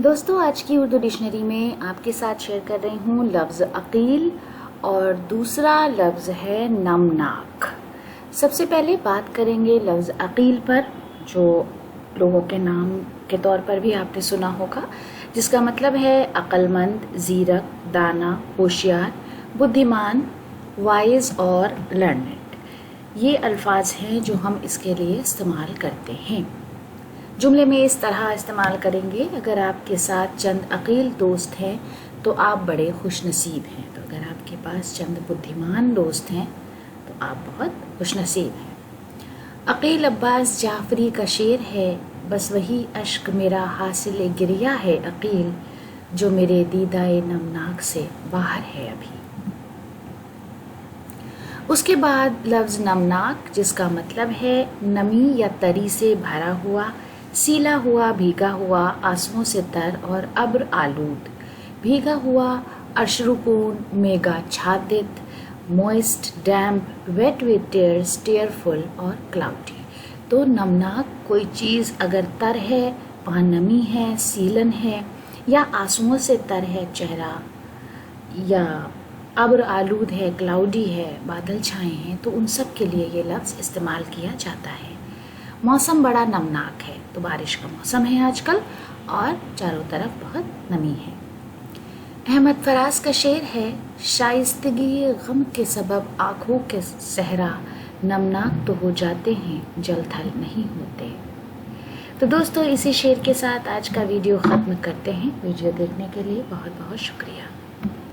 دوستوں آج کی اردو ڈکشنری میں آپ کے ساتھ شیئر کر رہی ہوں لفظ عقیل اور دوسرا لفظ ہے نمناک۔ سب سے پہلے بات کریں گے لفظ عقیل پر، جو لوگوں کے نام کے طور پر بھی آپ نے سنا ہوگا، جس کا مطلب ہے عقل مند، زیرک، دانا، ہوشیار، بدھیمان، وائز اور لرنڈ۔ یہ الفاظ ہیں جو ہم اس کے لیے استعمال کرتے ہیں۔ جملے میں اس طرح استعمال کریں گے: اگر آپ کے ساتھ چند عقیل دوست ہیں تو آپ بڑے خوش نصیب ہیں۔ تو اگر آپ کے پاس چند بدھیمان دوست ہیں تو آپ بہت خوش نصیب ہیں۔ عقیل عباس جعفری کا شعر ہے: بس وہی اشک میرا حاصل گریہ ہے عقیل، جو میرے دیدۂ نمناک سے باہر ہے ابھی۔ اس کے بعد لفظ نمناک، جس کا مطلب ہے نمی یا تری سے بھرا ہوا، سیلا ہوا، بھیگا ہوا، آنسوؤں سے تر اور ابر آلود، بھیگا ہوا، اشروکون، میگا چھادت، moist, damp, wet with tears, tearful اور کلاؤڈی۔ تو نمناک کوئی چیز اگر تر ہے، وہاں نمی ہے، سیلن ہے، یا آنسوؤں سے تر ہے چہرہ، یا ابر آلود ہے، کلاؤڈی ہے، بادل چھائے ہیں، تو ان سب کے لیے یہ لفظ استعمال کیا جاتا ہے۔ موسم بڑا نمناک ہے، تو بارش کا موسم ہے آج کل اور چاروں طرف بہت نمی ہے۔ احمد فراز کا شعر ہے: شائستگی غم کے سبب آنکھوں کے صحرا نمناک تو ہو جاتے ہیں، جل تھل نہیں ہوتے۔ تو دوستو اسی شعر کے ساتھ آج کا ویڈیو ختم کرتے ہیں۔ ویڈیو دیکھنے کے لیے بہت بہت شکریہ۔